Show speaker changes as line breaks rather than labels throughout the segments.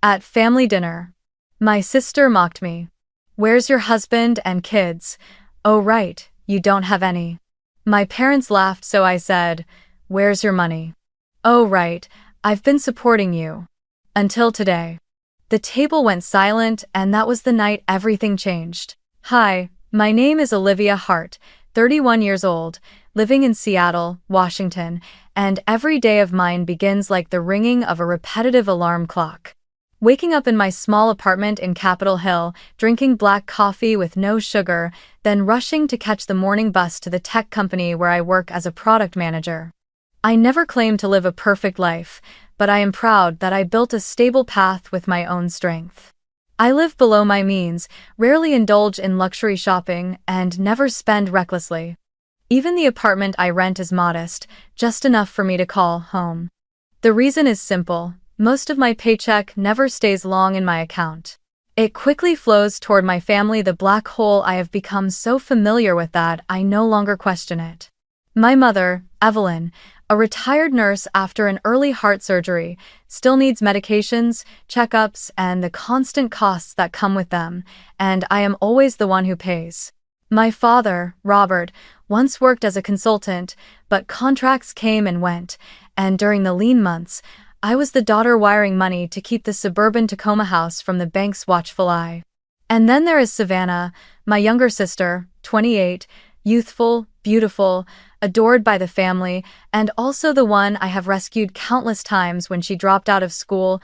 At family dinner, my sister mocked me. "Where's your husband and kids? Oh right, you don't have any." My parents laughed, so I said, "Where's your money?" "Oh right, I've been supporting you." Until today. The table went silent, and that was the night everything changed. Hi, my name is Olivia Hart, 31 years old, living in Seattle, Washington, and every day of mine begins like the ringing of a repetitive alarm clock. Waking up in my small apartment in Capitol Hill, drinking black coffee with no sugar, then rushing to catch the morning bus to the tech company where I work as a product manager. I never claimed to live a perfect life, but I am proud that I built a stable path with my own strength. I live below my means, rarely indulge in luxury shopping, and never spend recklessly. Even the apartment I rent is modest, just enough for me to call home. The reason is simple: most of my paycheck never stays long in my account. It quickly flows toward my family, the black hole I have become so familiar with that I no longer question it. My mother, Evelyn, a retired nurse after an early heart surgery, still needs medications, checkups, and the constant costs that come with them, and I am always the one who pays. My father, Robert, once worked as a consultant, but contracts came and went, and during the lean months, I was the daughter wiring money to keep the suburban Tacoma house from the bank's watchful eye. And then there is Savannah, my younger sister, 28, youthful, beautiful, adored by the family, and also the one I have rescued countless times when she dropped out of school,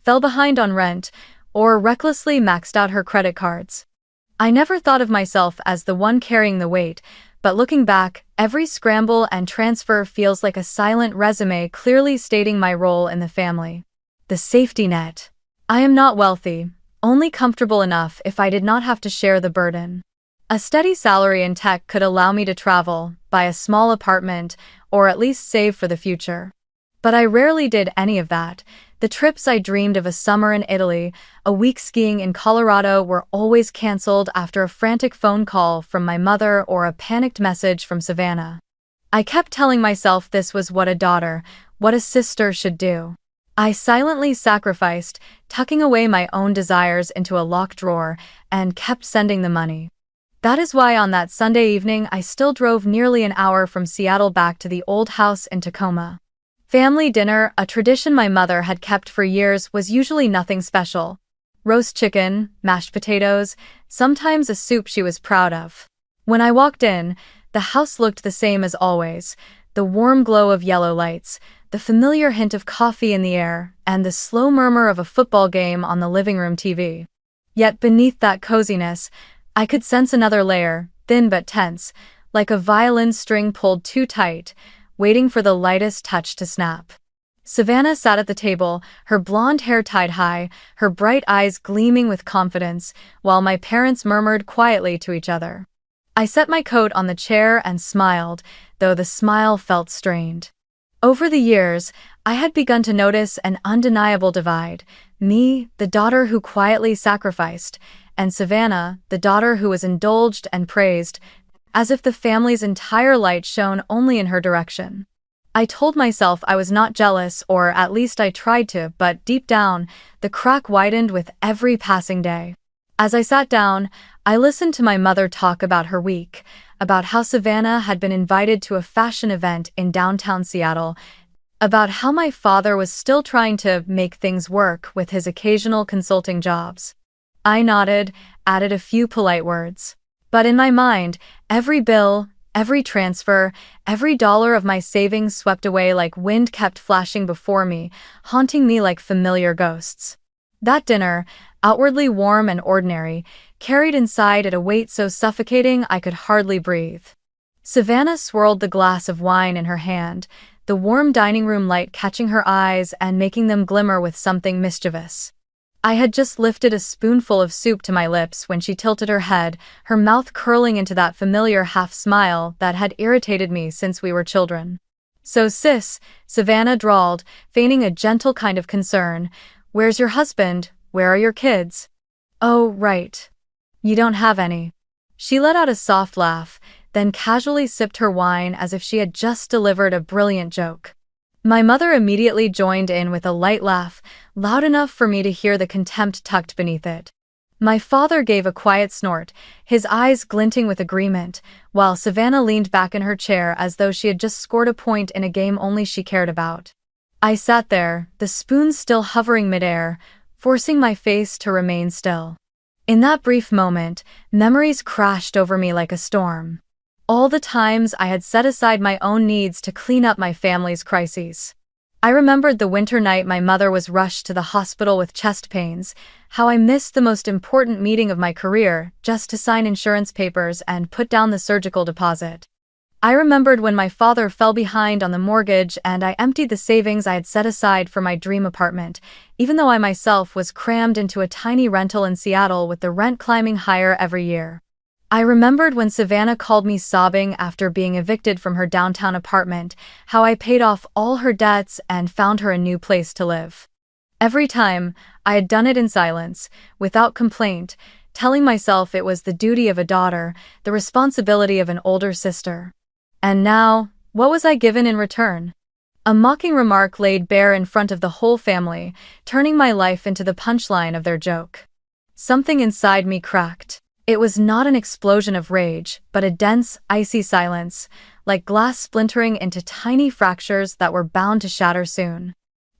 fell behind on rent, or recklessly maxed out her credit cards. I never thought of myself as the one carrying the weight, but looking back, every scramble and transfer feels like a silent resume clearly stating my role in the family. The safety net. I am not wealthy, only comfortable enough if I did not have to share the burden. A steady salary in tech could allow me to travel, buy a small apartment, or at least save for the future. But I rarely did any of that. The trips I dreamed of, a summer in Italy, a week skiing in Colorado, were always canceled after a frantic phone call from my mother or a panicked message from Savannah. I kept telling myself this was what a daughter, what a sister should do. I silently sacrificed, tucking away my own desires into a locked drawer, and kept sending the money. That is why on that Sunday evening I still drove nearly an hour from Seattle back to the old house in Tacoma. Family dinner, a tradition my mother had kept for years, was usually nothing special. Roast chicken, mashed potatoes, sometimes a soup she was proud of. When I walked in, the house looked the same as always: the warm glow of yellow lights, the familiar hint of coffee in the air, and the slow murmur of a football game on the living room TV. Yet beneath that coziness, I could sense another layer, thin but tense, like a violin string pulled too tight, waiting for the lightest touch to snap. Savannah sat at the table, her blonde hair tied high, her bright eyes gleaming with confidence, while my parents murmured quietly to each other. I set my coat on the chair and smiled, though the smile felt strained. Over the years, I had begun to notice an undeniable divide: me, the daughter who quietly sacrificed, and Savannah, the daughter who was indulged and praised, as if the family's entire light shone only in her direction. I told myself I was not jealous, or at least I tried to, but deep down, the crack widened with every passing day. As I sat down, I listened to my mother talk about her week, about how Savannah had been invited to a fashion event in downtown Seattle, about how my father was still trying to make things work with his occasional consulting jobs. I nodded, added a few polite words. But in my mind, every bill, every transfer, every dollar of my savings swept away like wind kept flashing before me, haunting me like familiar ghosts. That dinner, outwardly warm and ordinary, carried inside it a weight so suffocating I could hardly breathe. Savannah swirled the glass of wine in her hand, the warm dining room light catching her eyes and making them glimmer with something mischievous. I had just lifted a spoonful of soup to my lips when she tilted her head, her mouth curling into that familiar half-smile that had irritated me since we were children. "So sis," Savannah drawled, feigning a gentle kind of concern, "where's your husband? Where are your kids?" "Oh, right. You don't have any." She let out a soft laugh, then casually sipped her wine as if she had just delivered a brilliant joke. My mother immediately joined in with a light laugh, loud enough for me to hear the contempt tucked beneath it. My father gave a quiet snort, his eyes glinting with agreement, while Savannah leaned back in her chair as though she had just scored a point in a game only she cared about. I sat there, the spoon still hovering midair, forcing my face to remain still. In that brief moment, memories crashed over me like a storm. All the times I had set aside my own needs to clean up my family's crises. I remembered the winter night my mother was rushed to the hospital with chest pains, how I missed the most important meeting of my career just to sign insurance papers and put down the surgical deposit. I remembered when my father fell behind on the mortgage and I emptied the savings I had set aside for my dream apartment, even though I myself was crammed into a tiny rental in Seattle with the rent climbing higher every year. I remembered when Savannah called me sobbing after being evicted from her downtown apartment, how I paid off all her debts and found her a new place to live. Every time, I had done it in silence, without complaint, telling myself it was the duty of a daughter, the responsibility of an older sister. And now, what was I given in return? A mocking remark laid bare in front of the whole family, turning my life into the punchline of their joke. Something inside me cracked. It was not an explosion of rage, but a dense, icy silence, like glass splintering into tiny fractures that were bound to shatter soon.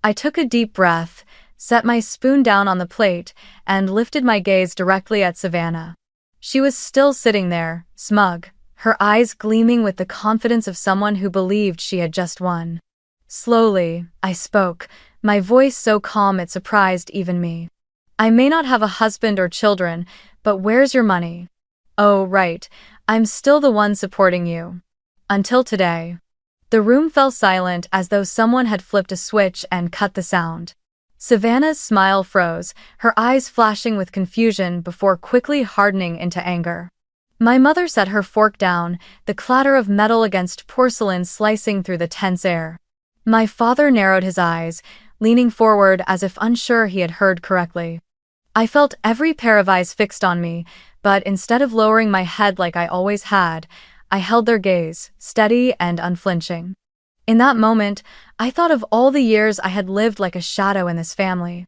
I took a deep breath, set my spoon down on the plate, and lifted my gaze directly at Savannah. She was still sitting there, smug, her eyes gleaming with the confidence of someone who believed she had just won. Slowly, I spoke, my voice so calm it surprised even me. I may not have a husband or children, but where's your money? Oh, right, I'm still the one supporting you. Until today. The room fell silent as though someone had flipped a switch and cut the sound. Savannah's smile froze, her eyes flashing with confusion before quickly hardening into anger. My mother set her fork down, the clatter of metal against porcelain slicing through the tense air. My father narrowed his eyes, leaning forward as if unsure he had heard correctly. I felt every pair of eyes fixed on me, but instead of lowering my head like I always had, I held their gaze, steady and unflinching. In that moment, I thought of all the years I had lived like a shadow in this family.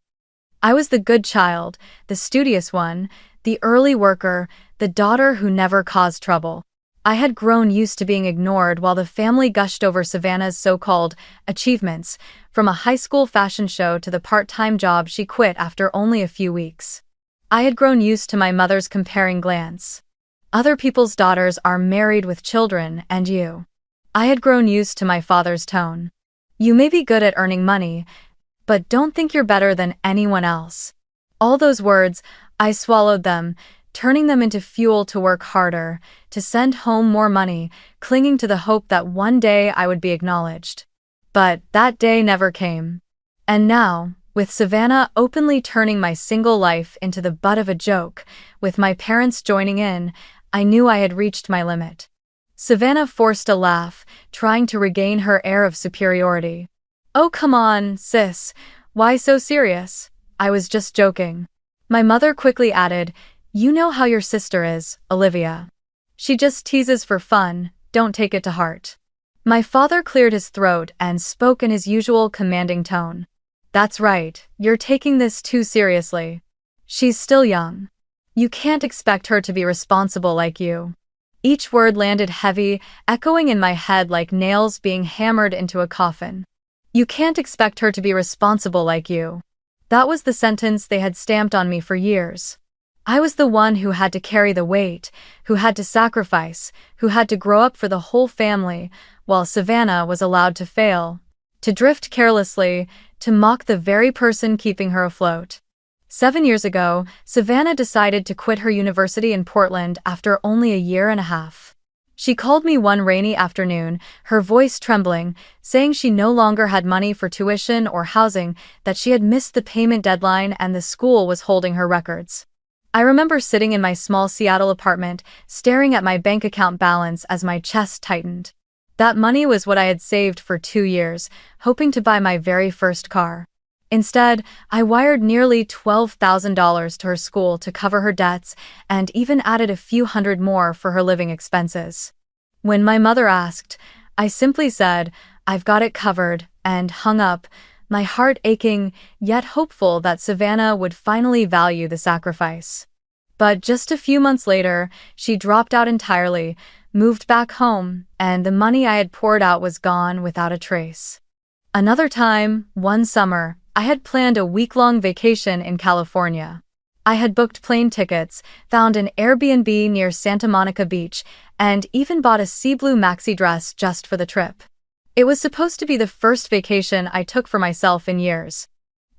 I was the good child, the studious one, the early worker, the daughter who never caused trouble. I had grown used to being ignored while the family gushed over Savannah's so-called achievements, from a high school fashion show to the part-time job she quit after only a few weeks. I had grown used to my mother's comparing glance. Other people's daughters are married with children, and you. I had grown used to my father's tone. You may be good at earning money, but don't think you're better than anyone else. All those words, I swallowed them, turning them into fuel to work harder, to send home more money, clinging to the hope that one day I would be acknowledged. But that day never came. And now, with Savannah openly turning my single life into the butt of a joke, with my parents joining in, I knew I had reached my limit. Savannah forced a laugh, trying to regain her air of superiority. Oh, come on, sis. Why so serious? I was just joking. My mother quickly added, you know how your sister is, Olivia. She just teases for fun, don't take it to heart. My father cleared his throat and spoke in his usual commanding tone. That's right, you're taking this too seriously. She's still young. You can't expect her to be responsible like you. Each word landed heavy, echoing in my head like nails being hammered into a coffin. You can't expect her to be responsible like you. That was the sentence they had stamped on me for years. I was the one who had to carry the weight, who had to sacrifice, who had to grow up for the whole family, while Savannah was allowed to fail, to drift carelessly, to mock the very person keeping her afloat. 7 years ago, Savannah decided to quit her university in Portland after only a year and a half. She called me one rainy afternoon, her voice trembling, saying she no longer had money for tuition or housing, that she had missed the payment deadline and the school was holding her records. I remember sitting in my small Seattle apartment, staring at my bank account balance as my chest tightened. That money was what I had saved for 2 years, hoping to buy my very first car. Instead, I wired nearly $12,000 to her school to cover her debts and even added a few hundred more for her living expenses. When my mother asked, I simply said, I've got it covered, and hung up, my heart aching, yet hopeful that Savannah would finally value the sacrifice. But just a few months later, she dropped out entirely, moved back home, and the money I had poured out was gone without a trace. Another time, one summer, I had planned a week-long vacation in California. I had booked plane tickets, found an Airbnb near Santa Monica Beach, and even bought a sea blue maxi dress just for the trip. It was supposed to be the first vacation I took for myself in years.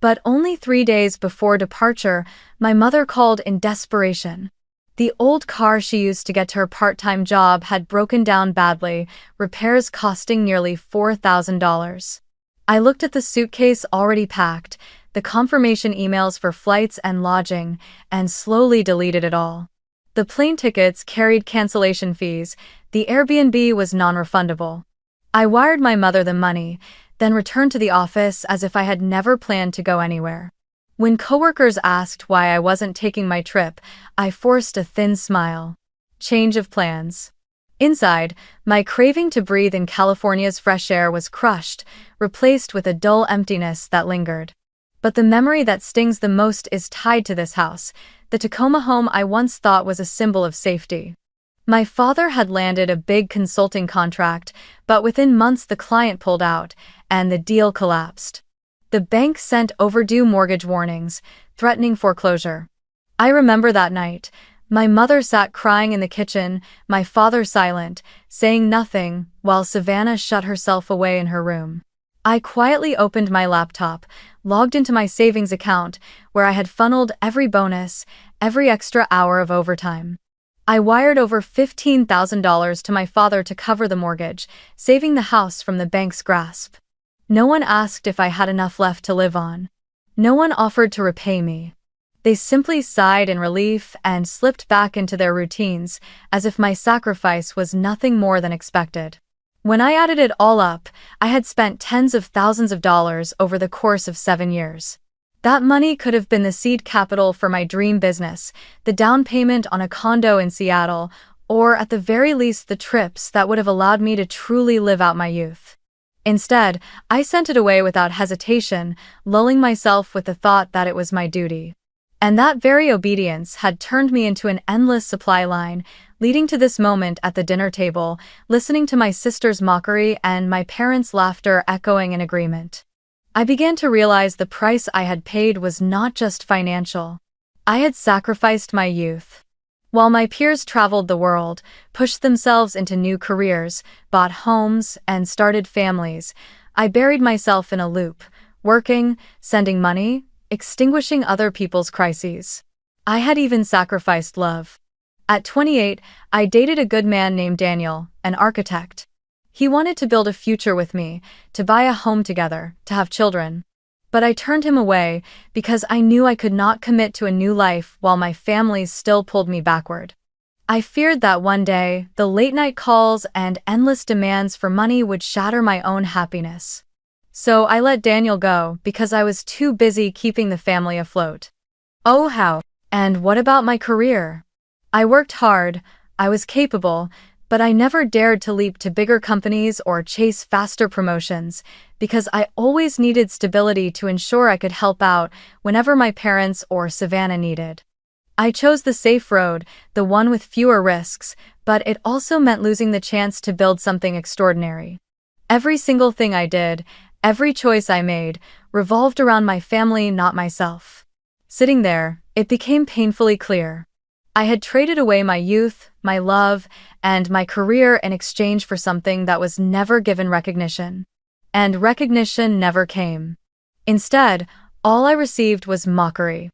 But only 3 days before departure, my mother called in desperation. The old car she used to get to her part-time job had broken down badly, repairs costing nearly $4,000. I looked at the suitcase already packed, the confirmation emails for flights and lodging, and slowly deleted it all. The plane tickets carried cancellation fees, the Airbnb was non-refundable. I wired my mother the money, then returned to the office as if I had never planned to go anywhere. When coworkers asked why I wasn't taking my trip, I forced a thin smile. Change of plans. Inside, my craving to breathe in California's fresh air was crushed, replaced with a dull emptiness that lingered. But the memory that stings the most is tied to this house, the Tacoma home I once thought was a symbol of safety. My father had landed a big consulting contract, but within months the client pulled out, and the deal collapsed. The bank sent overdue mortgage warnings, threatening foreclosure. I remember that night. My mother sat crying in the kitchen, my father silent, saying nothing, while Savannah shut herself away in her room. I quietly opened my laptop, logged into my savings account, where I had funneled every bonus, every extra hour of overtime. I wired over $15,000 to my father to cover the mortgage, saving the house from the bank's grasp. No one asked if I had enough left to live on. No one offered to repay me. They simply sighed in relief and slipped back into their routines, as if my sacrifice was nothing more than expected. When I added it all up, I had spent tens of thousands of dollars over the course of 7 years. That money could have been the seed capital for my dream business, the down payment on a condo in Seattle, or at the very least the trips that would have allowed me to truly live out my youth. Instead, I sent it away without hesitation, lulling myself with the thought that it was my duty. And that very obedience had turned me into an endless supply line, leading to this moment at the dinner table, listening to my sister's mockery and my parents' laughter echoing in agreement. I began to realize the price I had paid was not just financial. I had sacrificed my youth. While my peers traveled the world, pushed themselves into new careers, bought homes, and started families, I buried myself in a loop, working, sending money, extinguishing other people's crises. I had even sacrificed love. At 28, I dated a good man named Daniel, an architect. He wanted to build a future with me, to buy a home together, to have children. But I turned him away because I knew I could not commit to a new life while my family still pulled me backward. I feared that one day, the late-night calls and endless demands for money would shatter my own happiness. So I let Daniel go because I was too busy keeping the family afloat. Oh how! And what about my career? I worked hard, I was capable, but I never dared to leap to bigger companies or chase faster promotions because I always needed stability to ensure I could help out whenever my parents or Savannah needed. I chose the safe road, the one with fewer risks, but it also meant losing the chance to build something extraordinary. Every single thing I did, every choice I made, revolved around my family, not myself. Sitting there, it became painfully clear. I had traded away my youth, my love, and my career in exchange for something that was never given recognition. And recognition never came. Instead, all I received was mockery.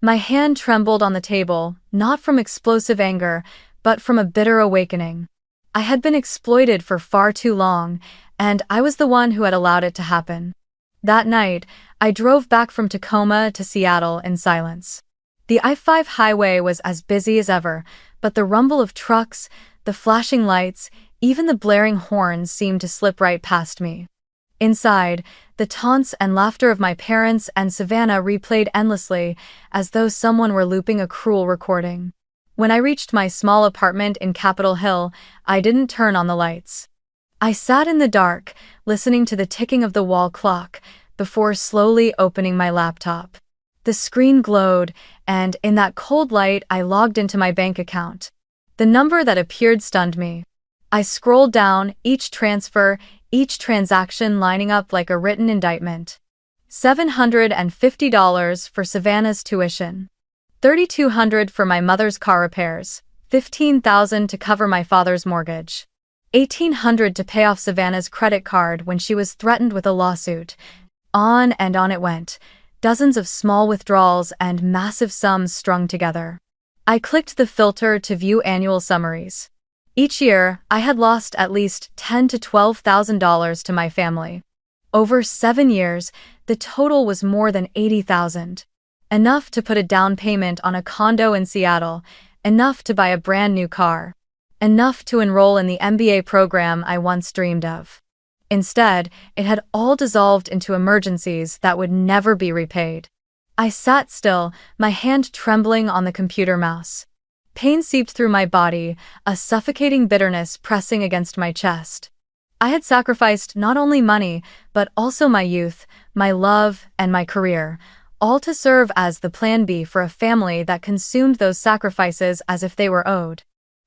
My hand trembled on the table, not from explosive anger, but from a bitter awakening. I had been exploited for far too long, and I was the one who had allowed it to happen. That night, I drove back from Tacoma to Seattle in silence. The I-5 highway was as busy as ever, but the rumble of trucks, the flashing lights, even the blaring horns seemed to slip right past me. Inside, the taunts and laughter of my parents and Savannah replayed endlessly, as though someone were looping a cruel recording. When I reached my small apartment in Capitol Hill, I didn't turn on the lights. I sat in the dark, listening to the ticking of the wall clock, before slowly opening my laptop. The screen glowed, and in that cold light I logged into my bank account. The number that appeared stunned me. I scrolled down, each transfer, each transaction lining up like a written indictment. $750 for Savannah's tuition. $3,200 for my mother's car repairs. $15,000 to cover my father's mortgage. $1,800 to pay off Savannah's credit card when she was threatened with a lawsuit. On and on it went. Dozens of small withdrawals and massive sums strung together. I clicked the filter to view annual summaries. Each year, I had lost at least $10,000 to $12,000 to my family. Over 7 years, the total was more than $80,000. Enough to put a down payment on a condo in Seattle, enough to buy a brand new car, enough to enroll in the MBA program I once dreamed of. Instead, it had all dissolved into emergencies that would never be repaid. I sat still, my hand trembling on the computer mouse. Pain seeped through my body, a suffocating bitterness pressing against my chest. I had sacrificed not only money, but also my youth, my love, and my career, all to serve as the plan B for a family that consumed those sacrifices as if they were owed.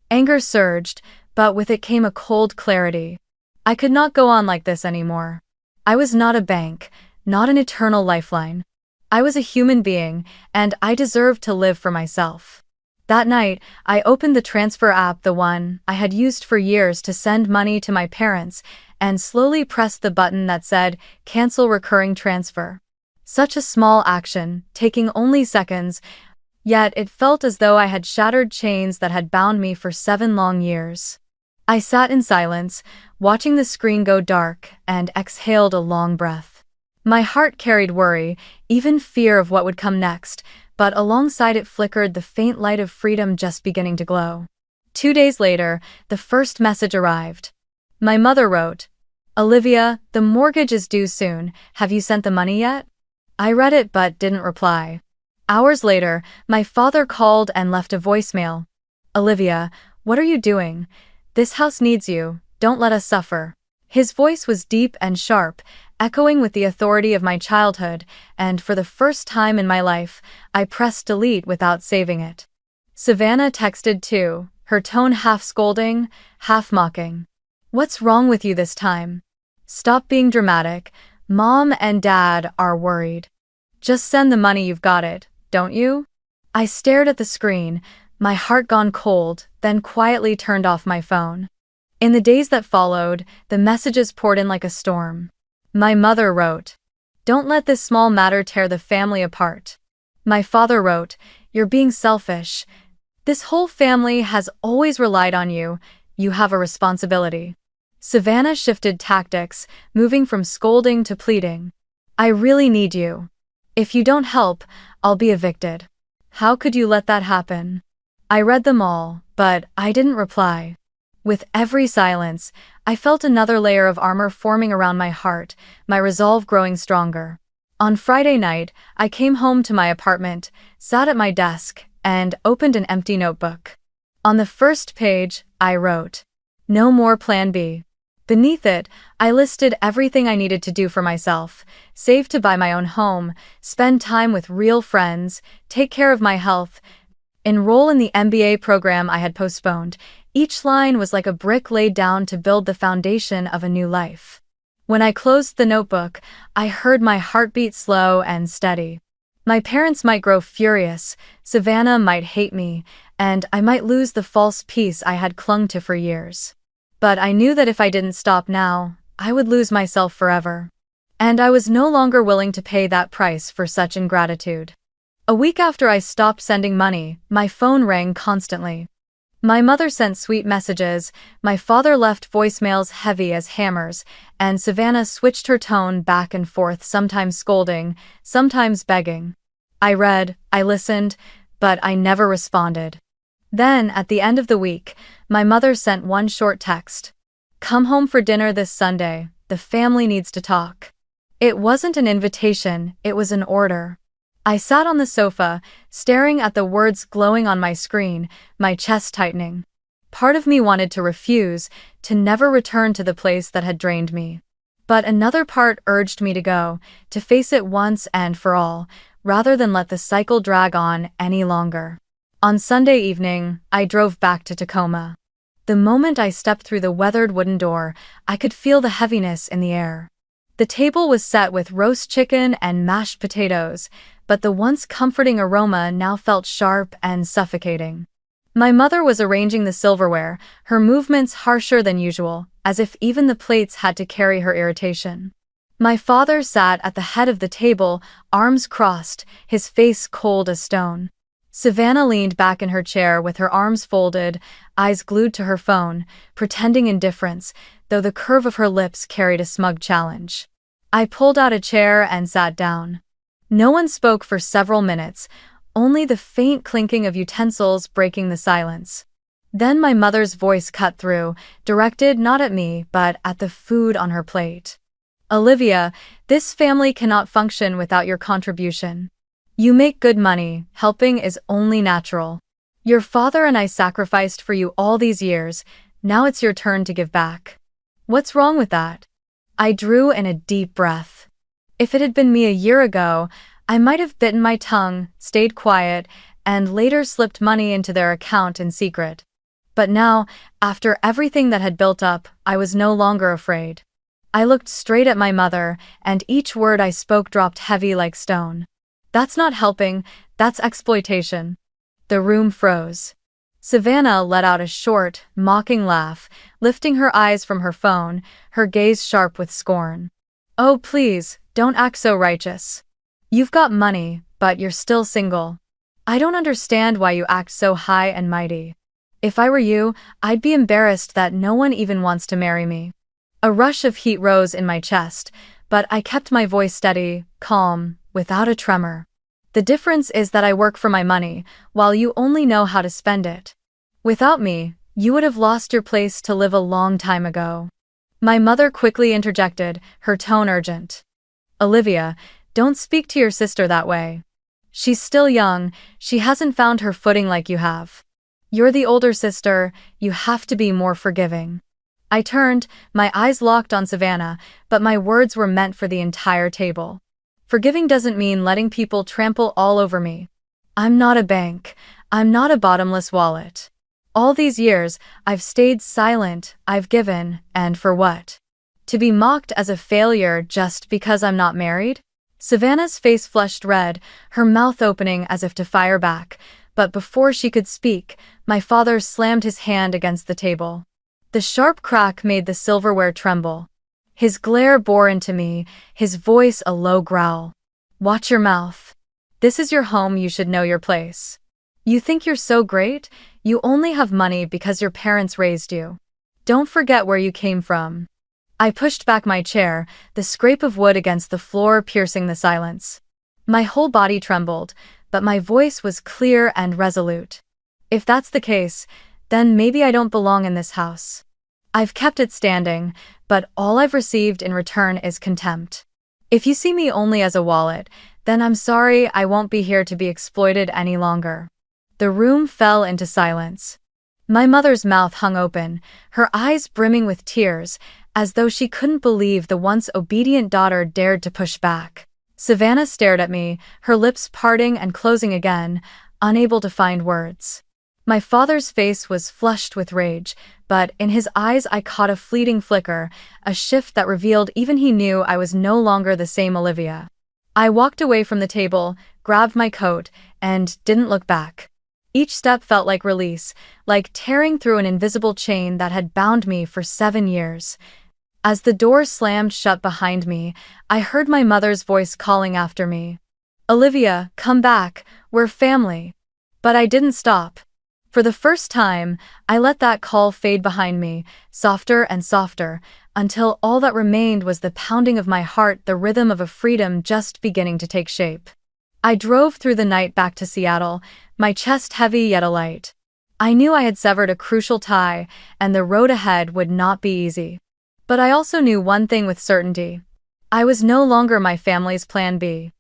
Anger surged, but with it came a cold clarity. I could not go on like this anymore. I was not a bank, not an eternal lifeline. I was a human being, and I deserved to live for myself. That night, I opened the transfer app, the one I had used for years to send money to my parents, and slowly pressed the button that said, "Cancel recurring transfer." Such a small action, taking only seconds, yet it felt as though I had shattered chains that had bound me for 7 long years. I sat in silence, watching the screen go dark, and exhaled a long breath. My heart carried worry, even fear of what would come next, but alongside it flickered the faint light of freedom just beginning to glow. 2 days later, the first message arrived. My mother wrote, "Olivia, the mortgage is due soon. Have you sent the money yet?" I read it but didn't reply. Hours later, my father called and left a voicemail. "Olivia, what are you doing? This house needs you. Don't let us suffer." His voice was deep and sharp, echoing with the authority of my childhood, and for the first time in my life, I pressed delete without saving it. Savannah texted too, her tone half scolding, half mocking. "What's wrong with you this time? Stop being dramatic. Mom and Dad are worried. Just send the money, you've got it, don't you?" I stared at the screen, my heart gone cold, then quietly turned off my phone. In the days that followed, the messages poured in like a storm. My mother wrote, "Don't let this small matter tear the family apart." My father wrote, "You're being selfish. This whole family has always relied on you. You have a responsibility." Savannah shifted tactics, moving from scolding to pleading. "I really need you. If you don't help, I'll be evicted." "How could you let that happen?" I read them all, but I didn't reply. With every silence, I felt another layer of armor forming around my heart, my resolve growing stronger. On Friday night, I came home to my apartment, sat at my desk, and opened an empty notebook. On the first page, I wrote, "No more Plan B." Beneath it, I listed everything I needed to do for myself: save to buy my own home, spend time with real friends, take care of my health, enroll in the MBA program I had postponed. Each line was like a brick laid down to build the foundation of a new life. When I closed the notebook, I heard my heartbeat slow and steady. My parents might grow furious, Savannah might hate me, and I might lose the false peace I had clung to for years. But I knew that if I didn't stop now, I would lose myself forever. And I was no longer willing to pay that price for such ingratitude. A week after I stopped sending money, my phone rang constantly. My mother sent sweet messages, my father left voicemails heavy as hammers, and Savannah switched her tone back and forth, sometimes scolding, sometimes begging. I read, I listened, but I never responded. Then, at the end of the week, my mother sent one short text. "Come home for dinner this Sunday, the family needs to talk." It wasn't an invitation, it was an order. I sat on the sofa, staring at the words glowing on my screen, my chest tightening. Part of me wanted to refuse, to never return to the place that had drained me. But another part urged me to go, to face it once and for all, rather than let the cycle drag on any longer. On Sunday evening, I drove back to Tacoma. The moment I stepped through the weathered wooden door, I could feel the heaviness in the air. The table was set with roast chicken and mashed potatoes, but the once comforting aroma now felt sharp and suffocating. My mother was arranging the silverware, her movements harsher than usual, as if even the plates had to carry her irritation. My father sat at the head of the table, arms crossed, his face cold as stone. Savannah leaned back in her chair with her arms folded, eyes glued to her phone, pretending indifference, though the curve of her lips carried a smug challenge. I pulled out a chair and sat down. No one spoke for several minutes, only the faint clinking of utensils breaking the silence. Then my mother's voice cut through, directed not at me but at the food on her plate. "Olivia, this family cannot function without your contribution. You make good money, helping is only natural. Your father and I sacrificed for you all these years, now it's your turn to give back. What's wrong with that?" I drew in a deep breath. If it had been me a year ago, I might have bitten my tongue, stayed quiet, and later slipped money into their account in secret. But now, after everything that had built up, I was no longer afraid. I looked straight at my mother, and each word I spoke dropped heavy like stone. "That's not helping, that's exploitation." The room froze. Savannah let out a short, mocking laugh, lifting her eyes from her phone, her gaze sharp with scorn. "Oh, please, don't act so righteous. You've got money, but you're still single. I don't understand why you act so high and mighty. If I were you, I'd be embarrassed that no one even wants to marry me." A rush of heat rose in my chest, but I kept my voice steady, calm, without a tremor. "The difference is that I work for my money, while you only know how to spend it. Without me, you would have lost your place to live a long time ago." My mother quickly interjected, her tone urgent. "Olivia, don't speak to your sister that way. She's still young, she hasn't found her footing like you have. You're the older sister, you have to be more forgiving." I turned, my eyes locked on Savannah, but my words were meant for the entire table. Forgiving doesn't mean letting people trample all over me. I'm not a bank, I'm not a bottomless wallet. All these years, I've stayed silent, I've given, and for what? To be mocked as a failure just because I'm not married? Savannah's face flushed red, her mouth opening as if to fire back, but before she could speak, my father slammed his hand against the table. The sharp crack made the silverware tremble. His glare bore into me, his voice a low growl. "Watch your mouth. This is your home, you should know your place. You think you're so great? You only have money because your parents raised you. Don't forget where you came from." I pushed back my chair, the scrape of wood against the floor piercing the silence. My whole body trembled, but my voice was clear and resolute. "If that's the case, then maybe I don't belong in this house. I've kept it standing, but all I've received in return is contempt. If you see me only as a wallet, then I'm sorry, I won't be here to be exploited any longer." The room fell into silence. My mother's mouth hung open, her eyes brimming with tears, as though she couldn't believe the once obedient daughter dared to push back. Savannah stared at me, her lips parting and closing again, unable to find words. My father's face was flushed with rage, but in his eyes I caught a fleeting flicker, a shift that revealed even he knew I was no longer the same Olivia. I walked away from the table, grabbed my coat, and didn't look back. Each step felt like release, like tearing through an invisible chain that had bound me for 7 years. As the door slammed shut behind me, I heard my mother's voice calling after me. "Olivia, come back, we're family." But I didn't stop. For the first time, I let that call fade behind me, softer and softer, until all that remained was the pounding of my heart, the rhythm of a freedom just beginning to take shape. I drove through the night back to Seattle, my chest heavy yet alight. I knew I had severed a crucial tie, and the road ahead would not be easy. But I also knew one thing with certainty. I was no longer my family's plan B.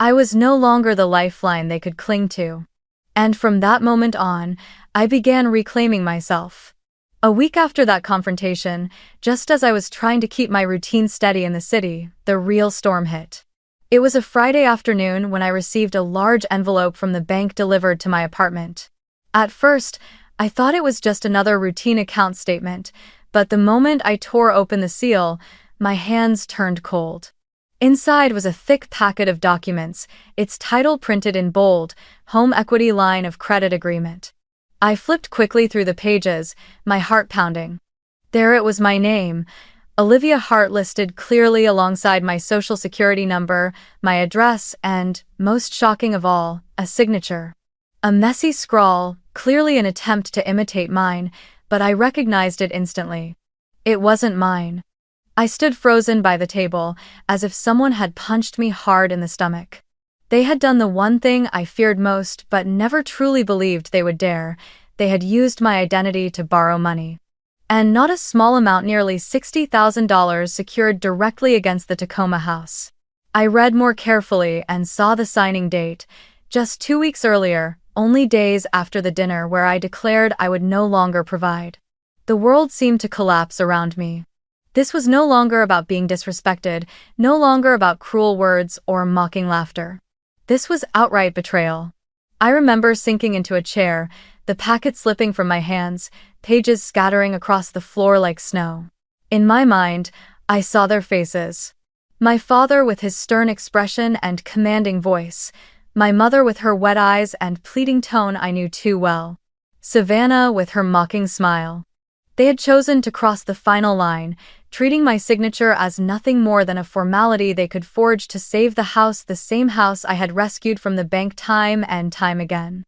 I was no longer the lifeline they could cling to. And from that moment on, I began reclaiming myself. A week after that confrontation, just as I was trying to keep my routine steady in the city, the real storm hit. It was a Friday afternoon when I received a large envelope from the bank delivered to my apartment. At first, I thought it was just another routine account statement, but the moment I tore open the seal, my hands turned cold. Inside was a thick packet of documents, its title printed in bold, Home Equity Line of Credit Agreement. I flipped quickly through the pages, my heart pounding. There it was, my name, Olivia Hart, listed clearly alongside my social security number, my address, and, most shocking of all, a signature. A messy scrawl, clearly an attempt to imitate mine, but I recognized it instantly. It wasn't mine. I stood frozen by the table, as if someone had punched me hard in the stomach. They had done the one thing I feared most but never truly believed they would dare. They had used my identity to borrow money. And not a small amount, nearly $60,000 secured directly against the Tacoma house. I read more carefully and saw the signing date, just 2 weeks earlier, only days after the dinner where I declared I would no longer provide. The world seemed to collapse around me. This was no longer about being disrespected, no longer about cruel words or mocking laughter. This was outright betrayal. I remember sinking into a chair, the packet slipping from my hands, pages scattering across the floor like snow. In my mind, I saw their faces. My father with his stern expression and commanding voice, my mother with her wet eyes and pleading tone I knew too well, Savannah with her mocking smile. They had chosen to cross the final line, treating my signature as nothing more than a formality they could forge to save the house, the same house I had rescued from the bank time and time again.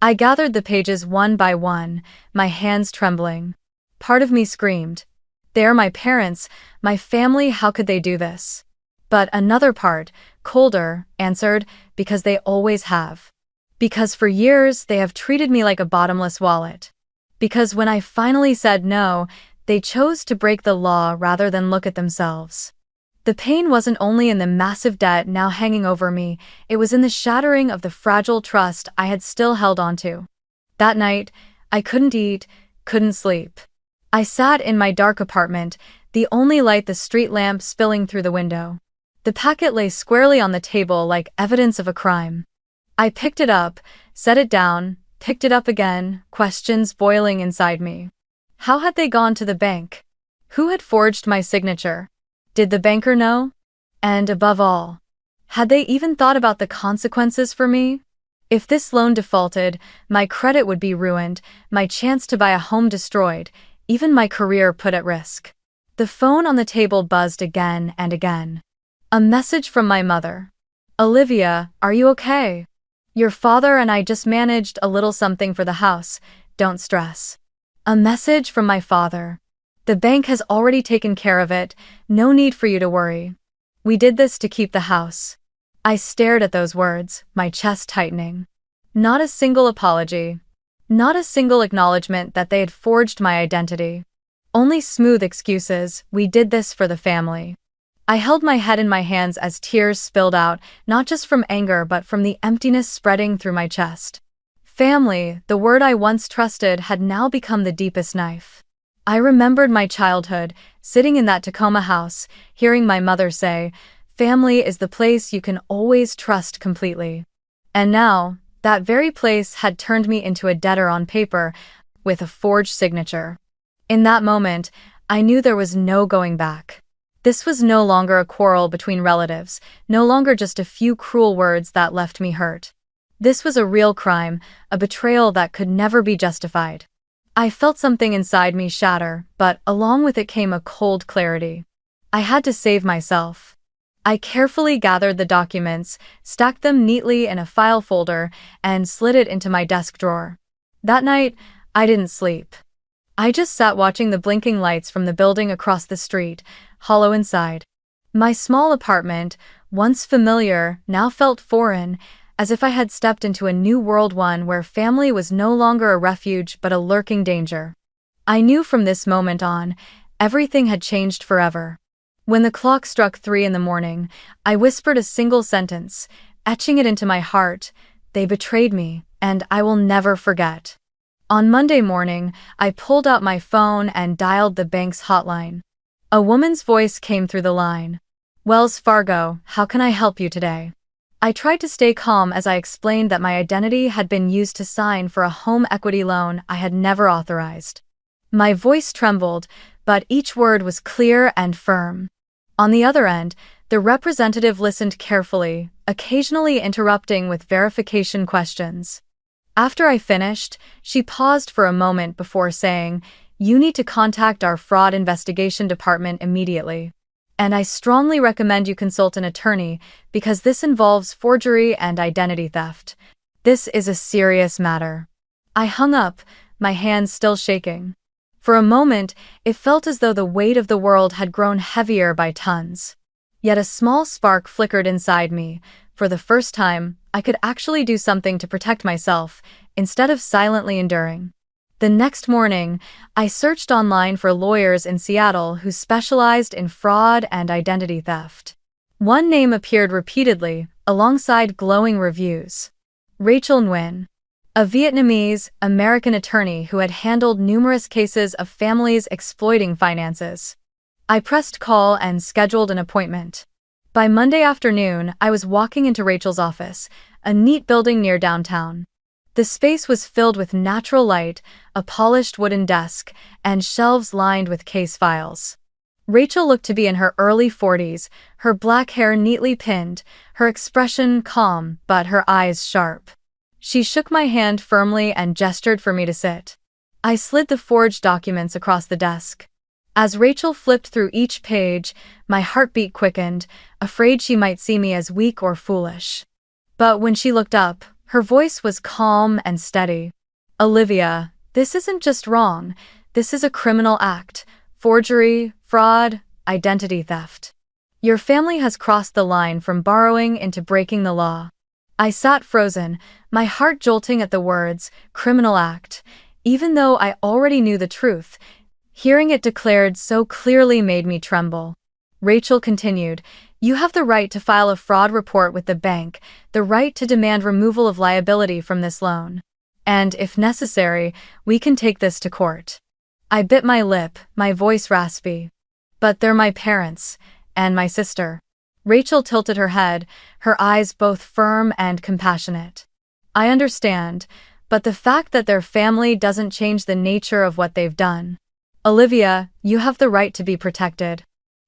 I gathered the pages one by one, my hands trembling. Part of me screamed, "They're my parents, my family, how could they do this?" But another part, colder, answered, "Because they always have. Because for years they have treated me like a bottomless wallet. Because when I finally said no, they chose to break the law rather than look at themselves." The pain wasn't only in the massive debt now hanging over me, it was in the shattering of the fragile trust I had still held onto. That night, I couldn't eat, couldn't sleep. I sat in my dark apartment, the only light the street lamp spilling through the window. The packet lay squarely on the table like evidence of a crime. I picked it up, set it down, picked it up again, questions boiling inside me. How had they gone to the bank? Who had forged my signature? Did the banker know? And above all, had they even thought about the consequences for me? If this loan defaulted, my credit would be ruined, my chance to buy a home destroyed, even my career put at risk. The phone on the table buzzed again and again. A message from my mother. "Olivia, are you okay? Your father and I just managed a little something for the house, don't stress." A message from my father. "The bank has already taken care of it, no need for you to worry. We did this to keep the house." I stared at those words, my chest tightening. Not a single apology. Not a single acknowledgement that they had forged my identity. Only smooth excuses, "We did this for the family." I held my head in my hands as tears spilled out, not just from anger but from the emptiness spreading through my chest. Family, the word I once trusted, had now become the deepest knife. I remembered my childhood, sitting in that Tacoma house, hearing my mother say, "Family is the place you can always trust completely." And now, that very place had turned me into a debtor on paper, with a forged signature. In that moment, I knew there was no going back. This was no longer a quarrel between relatives, no longer just a few cruel words that left me hurt. This was a real crime, a betrayal that could never be justified. I felt something inside me shatter, but along with it came a cold clarity. I had to save myself. I carefully gathered the documents, stacked them neatly in a file folder, and slid it into my desk drawer. That night, I didn't sleep. I just sat watching the blinking lights from the building across the street, hollow inside. My small apartment, once familiar, now felt foreign, as if I had stepped into a new world, one where family was no longer a refuge but a lurking danger. I knew from this moment on, everything had changed forever. When the clock struck 3 in the morning, I whispered a single sentence, etching it into my heart: "They betrayed me, and I will never forget." On Monday morning, I pulled out my phone and dialed the bank's hotline. A woman's voice came through the line. "Wells Fargo, how can I help you today?" I tried to stay calm as I explained that my identity had been used to sign for a home equity loan I had never authorized. My voice trembled, but each word was clear and firm. On the other end, the representative listened carefully, occasionally interrupting with verification questions. After I finished, she paused for a moment before saying, "You need to contact our fraud investigation department immediately. And I strongly recommend you consult an attorney because this involves forgery and identity theft. This is a serious matter." I hung up, my hands still shaking. For a moment, it felt as though the weight of the world had grown heavier by tons. Yet a small spark flickered inside me. For the first time, I could actually do something to protect myself, instead of silently enduring. The next morning, I searched online for lawyers in Seattle who specialized in fraud and identity theft. One name appeared repeatedly, alongside glowing reviews. Rachel Nguyen, a Vietnamese-American attorney who had handled numerous cases of families exploiting finances. I pressed call and scheduled an appointment. By Monday afternoon, I was walking into Rachel's office, a neat building near downtown. The space was filled with natural light, a polished wooden desk, and shelves lined with case files. Rachel looked to be in her early 40s, her black hair neatly pinned, her expression calm but her eyes sharp. She shook my hand firmly and gestured for me to sit. I slid the forged documents across the desk. As Rachel flipped through each page, my heartbeat quickened, afraid she might see me as weak or foolish. But when she looked up, her voice was calm and steady. "Olivia, this isn't just wrong. This is a criminal act. Forgery, fraud, identity theft. Your family has crossed the line from borrowing into breaking the law." I sat frozen, my heart jolting at the words, criminal act. Even though I already knew the truth, hearing it declared so clearly made me tremble. Rachel continued, "You have the right to file a fraud report with the bank, the right to demand removal of liability from this loan. And, if necessary, we can take this to court." I bit my lip, my voice raspy. "But they're my parents, and my sister." Rachel tilted her head, her eyes both firm and compassionate. "I understand, but the fact that their family doesn't change the nature of what they've done. Olivia, you have the right to be protected.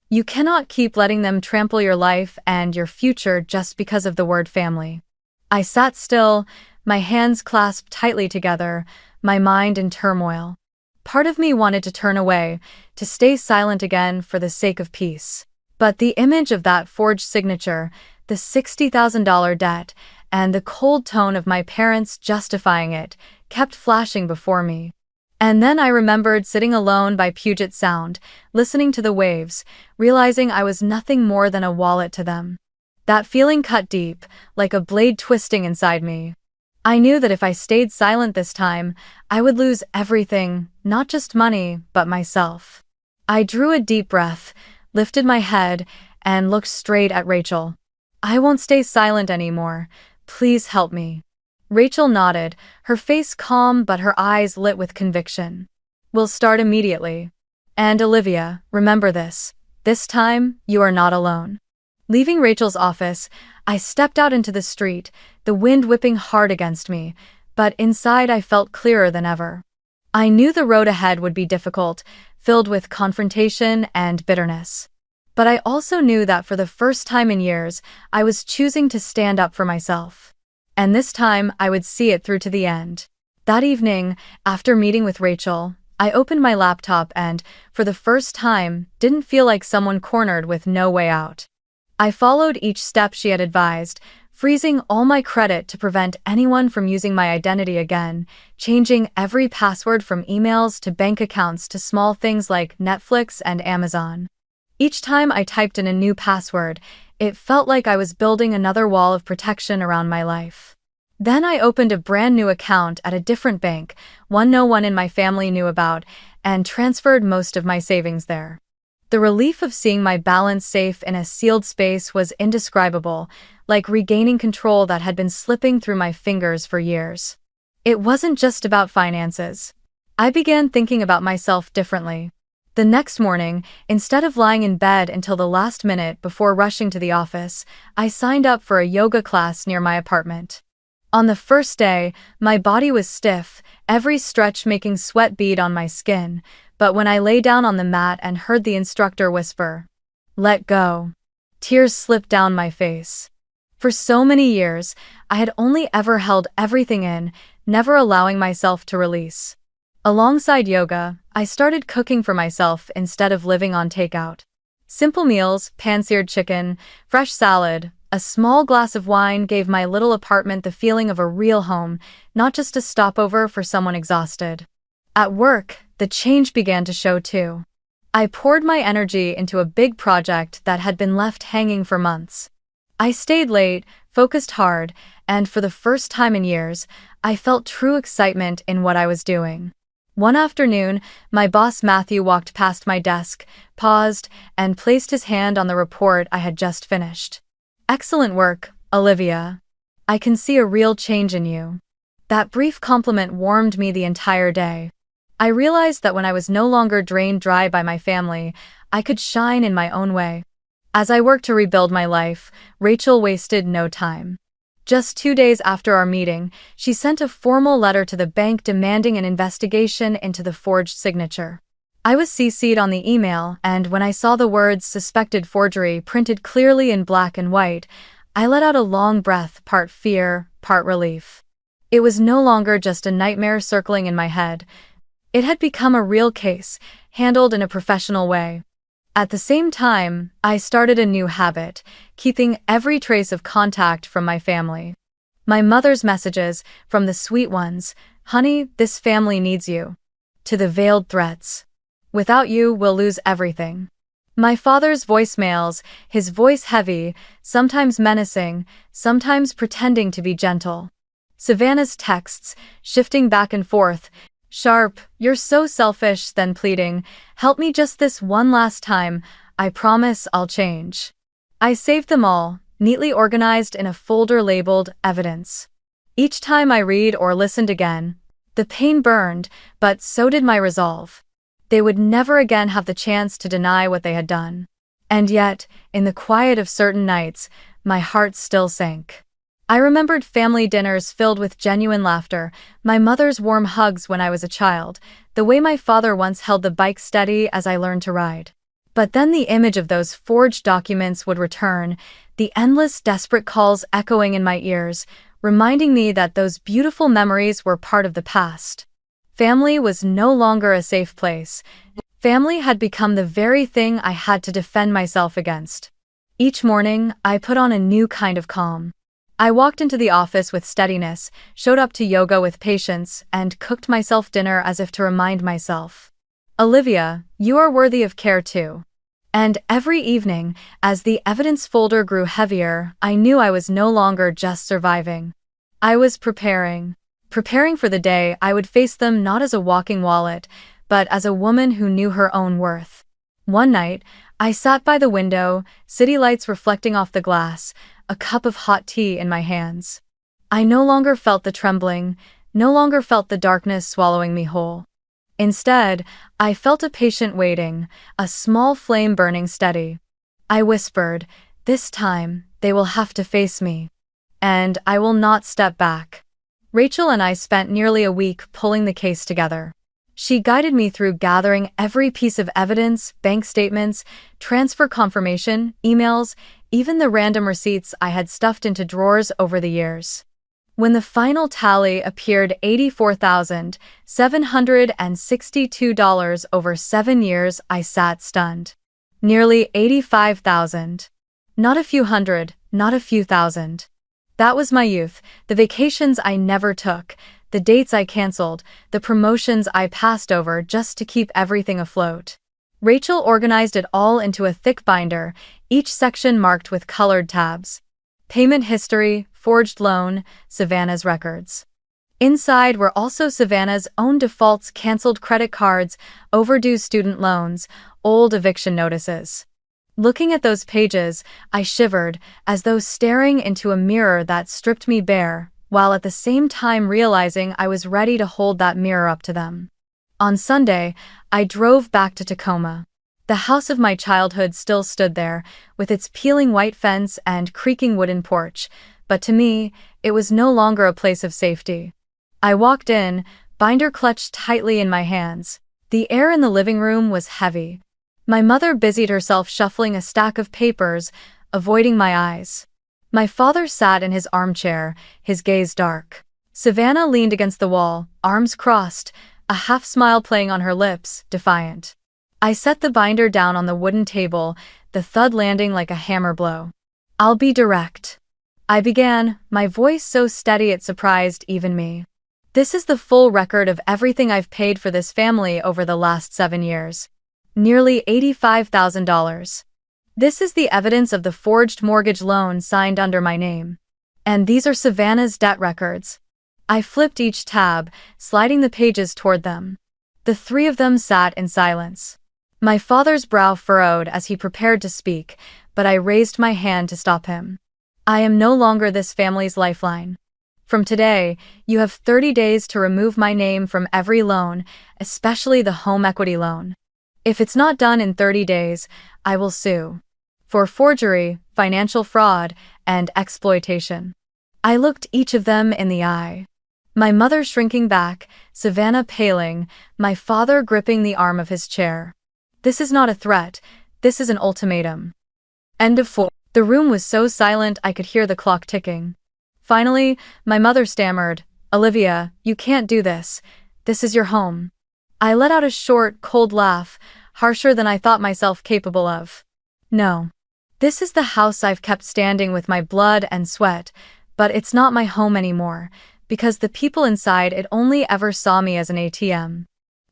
You cannot keep letting them trample your life and your future just because of the word family." I sat still, my hands clasped tightly together, my mind in turmoil. Part of me wanted to turn away, to stay silent again for the sake of peace. But the image of that forged signature, the $60,000 debt, and the cold tone of my parents justifying it, kept flashing before me. And then I remembered sitting alone by Puget Sound, listening to the waves, realizing I was nothing more than a wallet to them. That feeling cut deep, like a blade twisting inside me. I knew that if I stayed silent this time, I would lose everything, not just money, but myself. I drew a deep breath, lifted my head, and looked straight at Rachel. "I won't stay silent anymore. Please help me." Rachel nodded, her face calm but her eyes lit with conviction. "We'll start immediately. And Olivia, remember this. This time, you are not alone." Leaving Rachel's office, I stepped out into the street, the wind whipping hard against me, but inside I felt clearer than ever. I knew the road ahead would be difficult, filled with confrontation and bitterness. But I also knew that for the first time in years, I was choosing to stand up for myself. And this time, I would see it through to the end. That evening, after meeting with Rachel, I opened my laptop and, for the first time, didn't feel like someone cornered with no way out. I followed each step she had advised, freezing all my credit to prevent anyone from using my identity again, changing every password from emails to bank accounts to small things like Netflix and Amazon. Each time I typed in a new password, it felt like I was building another wall of protection around my life. Then I opened a brand new account at a different bank, one no one in my family knew about, and transferred most of my savings there. The relief of seeing my balance safe in a sealed space was indescribable, like regaining control that had been slipping through my fingers for years. It wasn't just about finances. I began thinking about myself differently. The next morning, instead of lying in bed until the last minute before rushing to the office, I signed up for a yoga class near my apartment. On the first day, my body was stiff, every stretch making sweat bead on my skin, but when I lay down on the mat and heard the instructor whisper, "Let go," tears slipped down my face. For so many years, I had only ever held everything in, never allowing myself to release. Alongside yoga, I started cooking for myself instead of living on takeout. Simple meals, pan-seared chicken, fresh salad, a small glass of wine gave my little apartment the feeling of a real home, not just a stopover for someone exhausted. At work, the change began to show too. I poured my energy into a big project that had been left hanging for months. I stayed late, focused hard, and for the first time in years, I felt true excitement in what I was doing. One afternoon, my boss Matthew walked past my desk, paused, and placed his hand on the report I had just finished. "Excellent work, Olivia. I can see a real change in you." That brief compliment warmed me the entire day. I realized that when I was no longer drained dry by my family, I could shine in my own way. As I worked to rebuild my life, Rachel wasted no time. Just 2 days after our meeting, she sent a formal letter to the bank demanding an investigation into the forged signature. I was CC'd on the email, and when I saw the words "suspected forgery" printed clearly in black and white, I let out a long breath, part fear, part relief. It was no longer just a nightmare circling in my head. It had become a real case, handled in a professional way. At the same time, I started a new habit, keeping every trace of contact from my family. My mother's messages, from the sweet ones, "Honey, this family needs you," to the veiled threats, "Without you, we'll lose everything." My father's voicemails, his voice heavy, sometimes menacing, sometimes pretending to be gentle. Savannah's texts, shifting back and forth, sharp, "You're so selfish," then pleading, "Help me just this one last time, I promise I'll change." I saved them all, neatly organized in a folder labeled "Evidence." Each time I read or listened again, the pain burned, but so did my resolve. They would never again have the chance to deny what they had done. And yet, in the quiet of certain nights, my heart still sank. I remembered family dinners filled with genuine laughter, my mother's warm hugs when I was a child, the way my father once held the bike steady as I learned to ride. But then the image of those forged documents would return, the endless desperate calls echoing in my ears, reminding me that those beautiful memories were part of the past. Family was no longer a safe place. Family had become the very thing I had to defend myself against. Each morning, I put on a new kind of calm. I walked into the office with steadiness, showed up to yoga with patience, and cooked myself dinner as if to remind myself, "Olivia, you are worthy of care too." And every evening, as the evidence folder grew heavier, I knew I was no longer just surviving. I was preparing for the day I would face them not as a walking wallet, but as a woman who knew her own worth. One night, I sat by the window, city lights reflecting off the glass, a cup of hot tea in my hands. I no longer felt the trembling, no longer felt the darkness swallowing me whole. Instead, I felt a patient waiting, a small flame burning steady. I whispered, "This time, they will have to face me. And I will not step back." Rachel and I spent nearly a week pulling the case together. She guided me through gathering every piece of evidence, bank statements, transfer confirmation, emails, even the random receipts I had stuffed into drawers over the years. When the final tally appeared, $84,762 over 7 years, I sat stunned. Nearly 85,000. Not a few hundred, not a few thousand. That was my youth, the vacations I never took, the dates I canceled, the promotions I passed over just to keep everything afloat. Rachel organized it all into a thick binder, each section marked with colored tabs. Payment history, forged loan, Savannah's records. Inside were also Savannah's own defaults, canceled credit cards, overdue student loans, old eviction notices. Looking at those pages, I shivered, as though staring into a mirror that stripped me bare, while at the same time realizing I was ready to hold that mirror up to them. On Sunday, I drove back to Tacoma. The house of my childhood still stood there, with its peeling white fence and creaking wooden porch, but to me, it was no longer a place of safety. I walked in, binder clutched tightly in my hands. The air in the living room was heavy. My mother busied herself shuffling a stack of papers, avoiding my eyes. My father sat in his armchair, his gaze dark. Savannah leaned against the wall, arms crossed, a half-smile playing on her lips, defiant. I set the binder down on the wooden table, the thud landing like a hammer blow. "I'll be direct," I began, my voice so steady it surprised even me. "This is the full record of everything I've paid for this family over the last 7 years. Nearly $85,000. This is the evidence of the forged mortgage loan signed under my name. And these are Savannah's debt records." I flipped each tab, sliding the pages toward them. The three of them sat in silence. My father's brow furrowed as he prepared to speak, but I raised my hand to stop him. "I am no longer this family's lifeline. From today, you have 30 days to remove my name from every loan, especially the home equity loan. If it's not done in 30 days, I will sue. For forgery, financial fraud, and exploitation." I looked each of them in the eye. My mother shrinking back, Savannah paling, my father gripping the arm of his chair. "This is not a threat, this is an ultimatum." End of 4. The room was so silent I could hear the clock ticking. Finally, my mother stammered, "Olivia, you can't do this. This is your home." I let out a short, cold laugh, harsher than I thought myself capable of. "No. This is the house I've kept standing with my blood and sweat, but it's not my home anymore, because the people inside it only ever saw me as an ATM."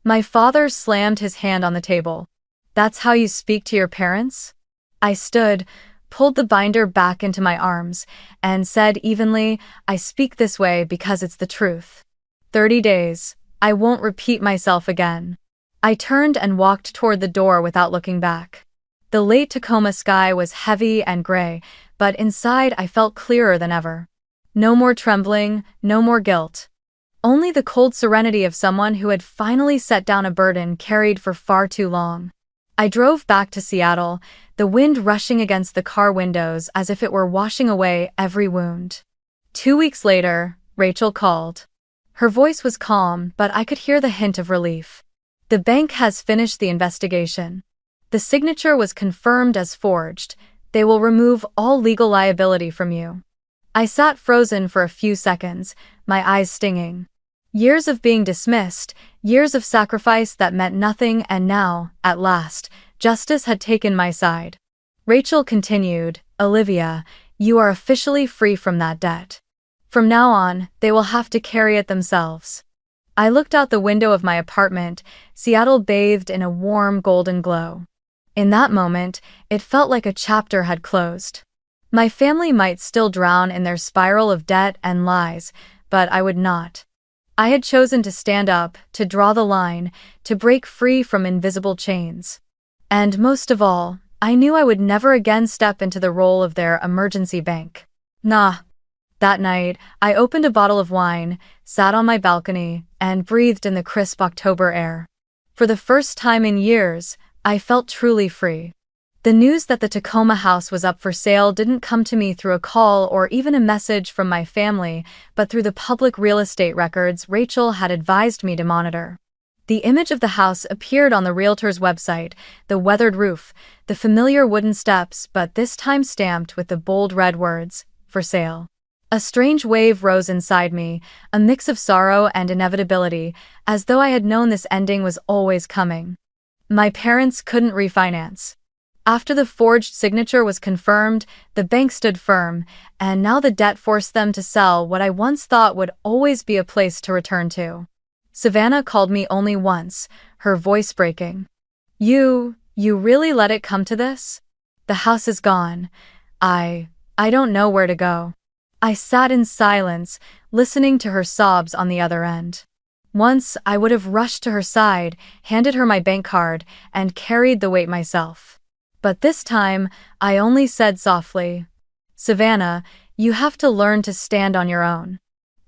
My father slammed his hand on the table. "That's how you speak to your parents?" I stood, pulled the binder back into my arms, and said evenly, "I speak this way because it's the truth. 30 days. I won't repeat myself again." I turned and walked toward the door without looking back. The late Tacoma sky was heavy and gray, but inside I felt clearer than ever. No more trembling, no more guilt. Only the cold serenity of someone who had finally set down a burden carried for far too long. I drove back to Seattle, the wind rushing against the car windows as if it were washing away every wound. 2 weeks later, Rachel called. Her voice was calm, but I could hear the hint of relief. "The bank has finished the investigation. The signature was confirmed as forged. They will remove all legal liability from you." I sat frozen for a few seconds, my eyes stinging. Years of being dismissed, years of sacrifice that meant nothing, and now, at last, justice had taken my side. Rachel continued, "Olivia, you are officially free from that debt. From now on, they will have to carry it themselves." I looked out the window of my apartment, Seattle bathed in a warm golden glow. In that moment, it felt like a chapter had closed. My family might still drown in their spiral of debt and lies, but I would not. I had chosen to stand up, to draw the line, to break free from invisible chains. And most of all, I knew I would never again step into the role of their emergency bank. That night, I opened a bottle of wine, sat on my balcony, and breathed in the crisp October air. For the first time in years, I felt truly free. The news that the Tacoma house was up for sale didn't come to me through a call or even a message from my family, but through the public real estate records Rachel had advised me to monitor. The image of the house appeared on the realtor's website, the weathered roof, the familiar wooden steps, but this time stamped with the bold red words, "For sale." A strange wave rose inside me, a mix of sorrow and inevitability, as though I had known this ending was always coming. My parents couldn't refinance. After the forged signature was confirmed, the bank stood firm, and now the debt forced them to sell what I once thought would always be a place to return to. Savannah called me only once, her voice breaking. You really let it come to this? The house is gone. I don't know where to go." I sat in silence, listening to her sobs on the other end. Once, I would have rushed to her side, handed her my bank card, and carried the weight myself. But this time, I only said softly, "Savannah, you have to learn to stand on your own.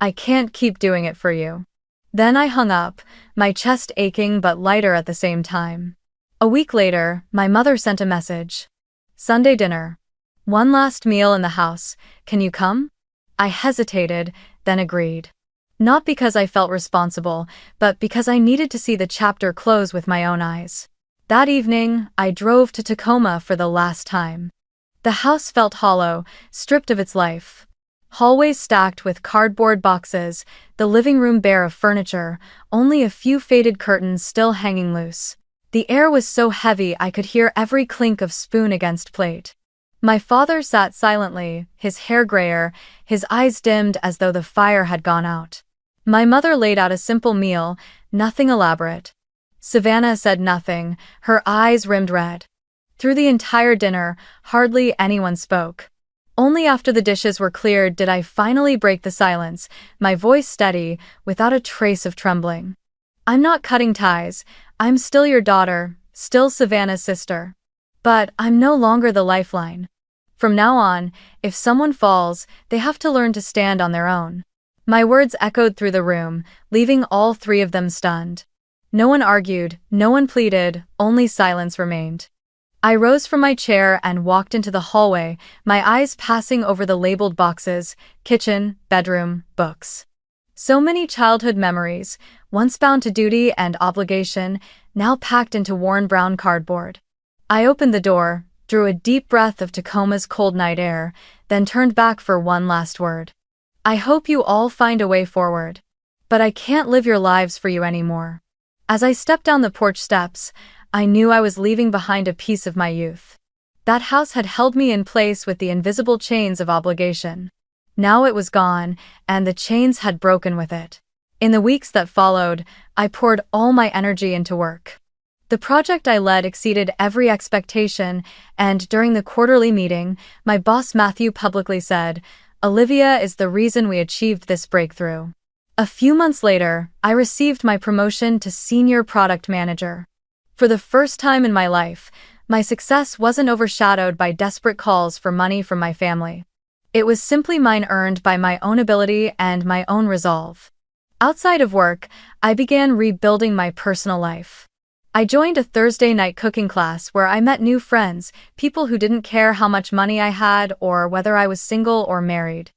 I can't keep doing it for you. Then I hung up, my chest aching but lighter at the same time. A week later, my mother sent a message. Sunday dinner. One last meal in the house. Can you come? I hesitated, then agreed. Not because I felt responsible, but because I needed to see the chapter close with my own eyes. That evening, I drove to Tacoma for the last time. The house felt hollow, stripped of its life. Hallways stacked with cardboard boxes, the living room bare of furniture, only a few faded curtains still hanging loose. The air was so heavy I could hear every clink of spoon against plate. My father sat silently, his hair grayer, his eyes dimmed as though the fire had gone out. My mother laid out a simple meal, nothing elaborate. Savannah said nothing, her eyes rimmed red. Through the entire dinner, hardly anyone spoke. Only after the dishes were cleared did I finally break the silence, my voice steady, without a trace of trembling. I'm not cutting ties, I'm still your daughter, still Savannah's sister. But I'm no longer the lifeline. From now on, if someone falls, they have to learn to stand on their own. My words echoed through the room, leaving all three of them stunned. No one argued, no one pleaded, only silence remained. I rose from my chair and walked into the hallway, my eyes passing over the labeled boxes, kitchen, bedroom, books. So many childhood memories, once bound to duty and obligation, now packed into worn brown cardboard. I opened the door, drew a deep breath of Tacoma's cold night air, then turned back for one last word. I hope you all find a way forward. But I can't live your lives for you anymore. As I stepped down the porch steps, I knew I was leaving behind a piece of my youth. That house had held me in place with the invisible chains of obligation. Now it was gone, and the chains had broken with it. In the weeks that followed, I poured all my energy into work. The project I led exceeded every expectation, and during the quarterly meeting, my boss Matthew publicly said, "Olivia is the reason we achieved this breakthrough." A few months later, I received my promotion to Senior Product Manager. For the first time in my life, my success wasn't overshadowed by desperate calls for money from my family. It was simply mine earned by my own ability and my own resolve. Outside of work, I began rebuilding my personal life. I joined a Thursday night cooking class where I met new friends, people who didn't care how much money I had or whether I was single or married.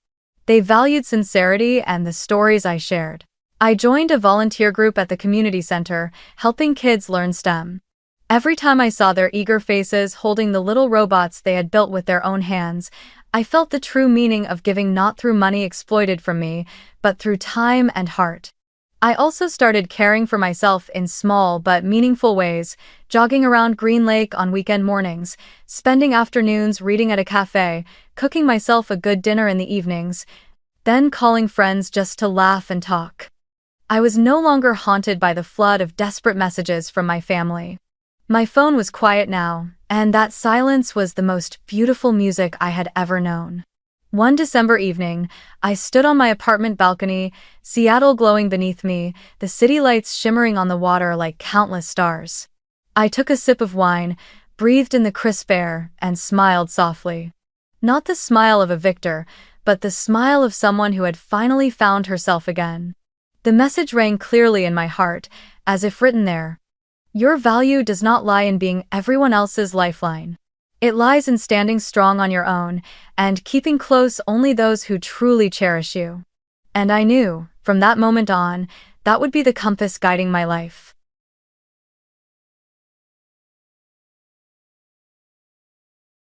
They valued sincerity and the stories I shared. I joined a volunteer group at the community center, helping kids learn STEM. Every time I saw their eager faces holding the little robots they had built with their own hands, I felt the true meaning of giving, not through money exploited from me, but through time and heart. I also started caring for myself in small but meaningful ways, jogging around Green Lake on weekend mornings, spending afternoons reading at a cafe, cooking myself a good dinner in the evenings, then calling friends just to laugh and talk. I was no longer haunted by the flood of desperate messages from my family. My phone was quiet now, and that silence was the most beautiful music I had ever known. One December evening, I stood on my apartment balcony, Seattle glowing beneath me, the city lights shimmering on the water like countless stars. I took a sip of wine, breathed in the crisp air, and smiled softly. Not the smile of a victor, but the smile of someone who had finally found herself again. The message rang clearly in my heart, as if written there. Your value does not lie in being everyone else's lifeline. It lies in standing strong on your own, and keeping close only those who truly cherish you. And I knew, from that moment on, that would be the compass guiding my life.